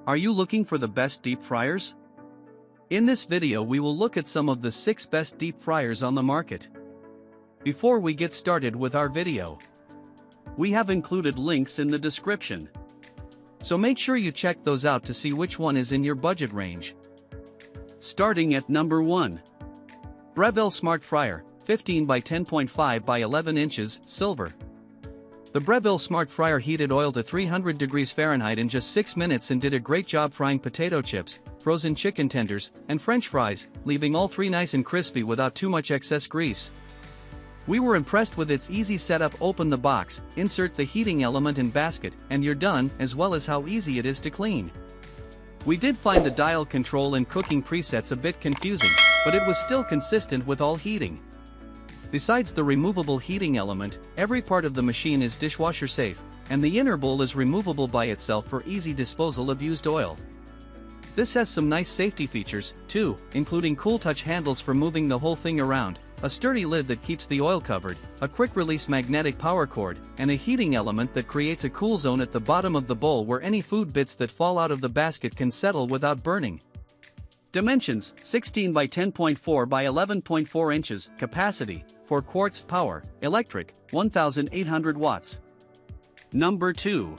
Are you looking for the best deep fryers? In this video we will look at some of the 6 best deep fryers on the market. Before we get started with our video, we have included links in the description. So make sure you check those out to see which one is in your budget range. Starting at number 1. Breville Smart Fryer, 15 by 10.5 by 11 inches, silver. The Breville Smart Fryer heated oil to 300 degrees Fahrenheit in just 6 minutes and did a great job frying potato chips, frozen chicken tenders, and French fries, leaving all 3 nice and crispy without too much excess grease. We were impressed with its easy setup. Open the box, insert the heating element and basket, and you're done, as well as how easy it is to clean. We did find the dial control and cooking presets a bit confusing, but it was still consistent with all heating. Besides the removable heating element, every part of the machine is dishwasher safe, and the inner bowl is removable by itself for easy disposal of used oil. This has some nice safety features, too, including cool touch handles for moving the whole thing around, a sturdy lid that keeps the oil covered, a quick-release magnetic power cord, and a heating element that creates a cool zone at the bottom of the bowl where any food bits that fall out of the basket can settle without burning. Dimensions: 16 by 10.4 by 11.4 inches, capacity, 4 quarts, power, electric, 1800 watts. Number 2.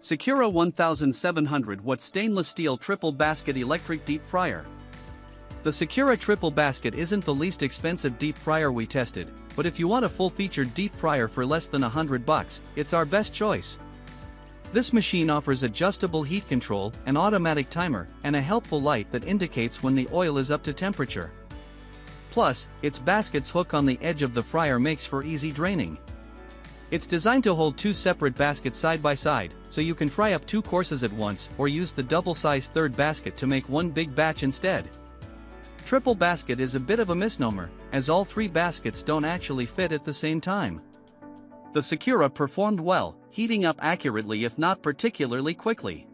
Secura 1700 watt stainless steel triple basket electric deep fryer. The Secura triple basket isn't the least expensive deep fryer we tested, but if you want a full-featured deep fryer for less than $100, it's our best choice. This machine offers adjustable heat control, an automatic timer, and a helpful light that indicates when the oil is up to temperature. Plus, its basket's hook on the edge of the fryer makes for easy draining. It's designed to hold 2 separate baskets side by side, so you can fry up 2 courses at once or use the double-sized third basket to make one big batch instead. Triple basket is a bit of a misnomer, as all 3 baskets don't actually fit at the same time. The Secura performed well, heating up accurately if not particularly quickly.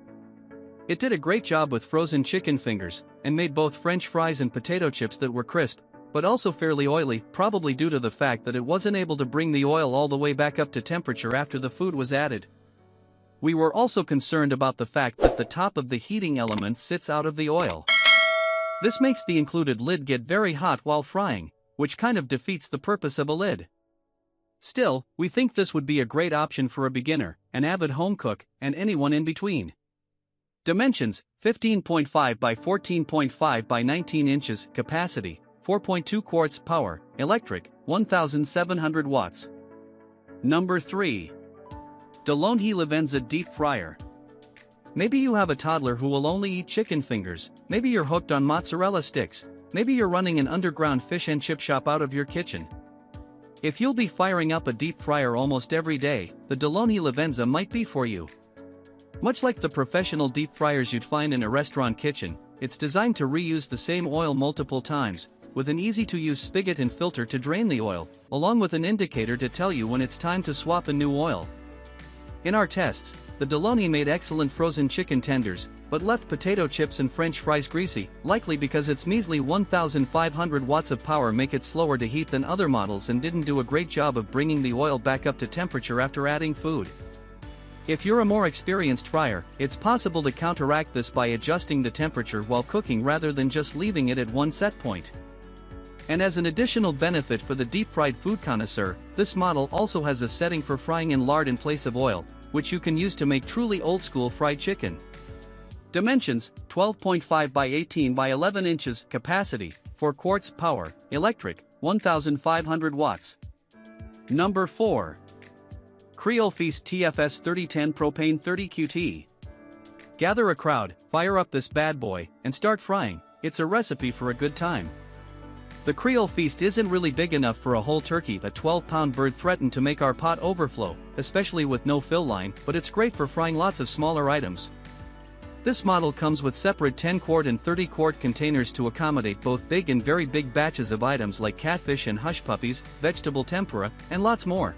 It did a great job with frozen chicken fingers, and made both French fries and potato chips that were crisp, but also fairly oily, probably due to the fact that it wasn't able to bring the oil all the way back up to temperature after the food was added. We were also concerned about the fact that the top of the heating element sits out of the oil. This makes the included lid get very hot while frying, which kind of defeats the purpose of a lid. Still, we think this would be a great option for a beginner, an avid home cook, and anyone in between. Dimensions: 15.5 by 14.5 by 19 inches, capacity, 4.2 quarts, power, electric, 1700 watts. Number 3. DeLonghi Livenza Deep Fryer. Maybe you have a toddler who will only eat chicken fingers, maybe you're hooked on mozzarella sticks, maybe you're running an underground fish and chip shop out of your kitchen. If you'll be firing up a deep fryer almost every day, the DeLonghi Livenza might be for you. Much like the professional deep fryers you'd find in a restaurant kitchen, it's designed to reuse the same oil multiple times, with an easy-to-use spigot and filter to drain the oil, along with an indicator to tell you when it's time to swap a new oil. In our tests, the DeLonghi made excellent frozen chicken tenders, but left potato chips and French fries greasy, likely because its measly 1500 watts of power make it slower to heat than other models and didn't do a great job of bringing the oil back up to temperature after adding food. If you're a more experienced fryer, it's possible to counteract this by adjusting the temperature while cooking rather than just leaving it at one set point. And as an additional benefit for the deep-fried food connoisseur, this model also has a setting for frying in lard in place of oil, which you can use to make truly old-school fried chicken. Dimensions: 12.5 by 18 by 11 inches, capacity, 4 quarts, power, electric, 1500 watts. Number 4. CreoleFeast TFS 3010 Propane 30 QT. Gather a crowd, fire up this bad boy, and start frying. It's a recipe for a good time. The CreoleFeast isn't really big enough for a whole turkey. A 12-pound bird threatened to make our pot overflow, especially with no fill line, but it's great for frying lots of smaller items. This model comes with separate 10-quart and 30-quart containers to accommodate both big and very big batches of items like catfish and hush puppies, vegetable tempura, and lots more.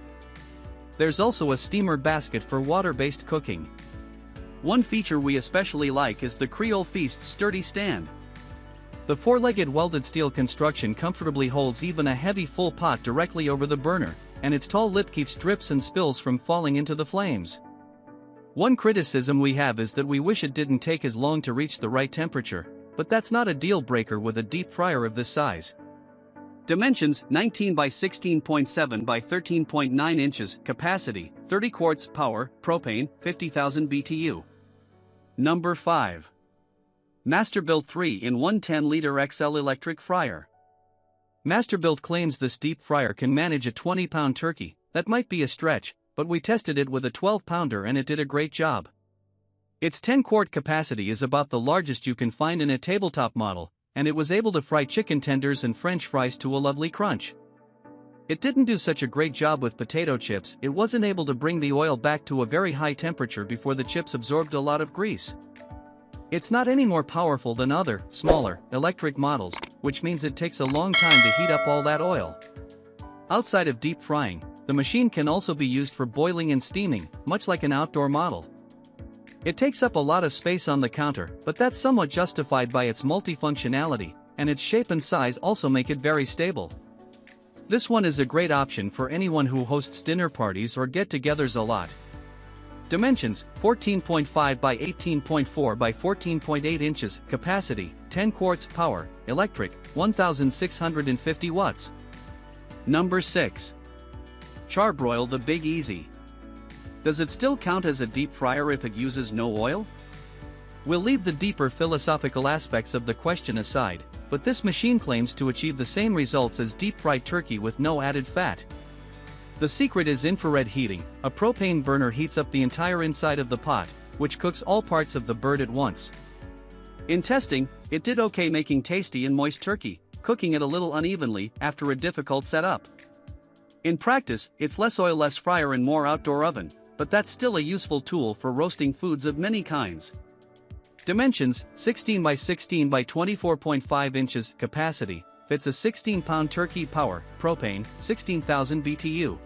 There's also a steamer basket for water-based cooking. One feature we especially like is the CreoleFeast sturdy stand. The 4-legged welded steel construction comfortably holds even a heavy full pot directly over the burner, and its tall lip keeps drips and spills from falling into the flames. One criticism we have is that we wish it didn't take as long to reach the right temperature, but that's not a deal breaker with a deep fryer of this size. Dimensions: 19 by 16.7 by 13.9 inches, capacity, 30 quarts, power, propane, 50,000 BTU. Number 5. Masterbuilt 3-in-1 10-liter XL electric fryer. Masterbuilt claims this deep fryer can manage a 20-pound turkey. That might be a stretch, but we tested it with a 12-pounder and it did a great job. Its 10-quart capacity is about the largest you can find in a tabletop model, and it was able to fry chicken tenders and French fries to a lovely crunch. It didn't do such a great job with potato chips. It wasn't able to bring the oil back to a very high temperature before the chips absorbed a lot of grease. It's not any more powerful than other, smaller, electric models, which means it takes a long time to heat up all that oil. Outside of deep frying, the machine can also be used for boiling and steaming, much like an outdoor model. It takes up a lot of space on the counter, but that's somewhat justified by its multifunctionality, and its shape and size also make it very stable. This one is a great option for anyone who hosts dinner parties or get-togethers a lot. Dimensions: 14.5 by 18.4 by 14.8 inches, capacity, 10 quarts, power, electric, 1,650 watts. Number 6. Charbroil The Big Easy. Does it still count as a deep fryer if it uses no oil? We'll leave the deeper philosophical aspects of the question aside, but this machine claims to achieve the same results as deep-fried turkey with no added fat. The secret is infrared heating. A propane burner heats up the entire inside of the pot, which cooks all parts of the bird at once. In testing, it did okay making tasty and moist turkey, cooking it a little unevenly after a difficult setup. In practice, it's less oil, less fryer and more outdoor oven, but that's still a useful tool for roasting foods of many kinds. Dimensions: 16 by 16 by 24.5 inches, capacity, fits a 16-pound turkey, power, propane, 16,000 BTU.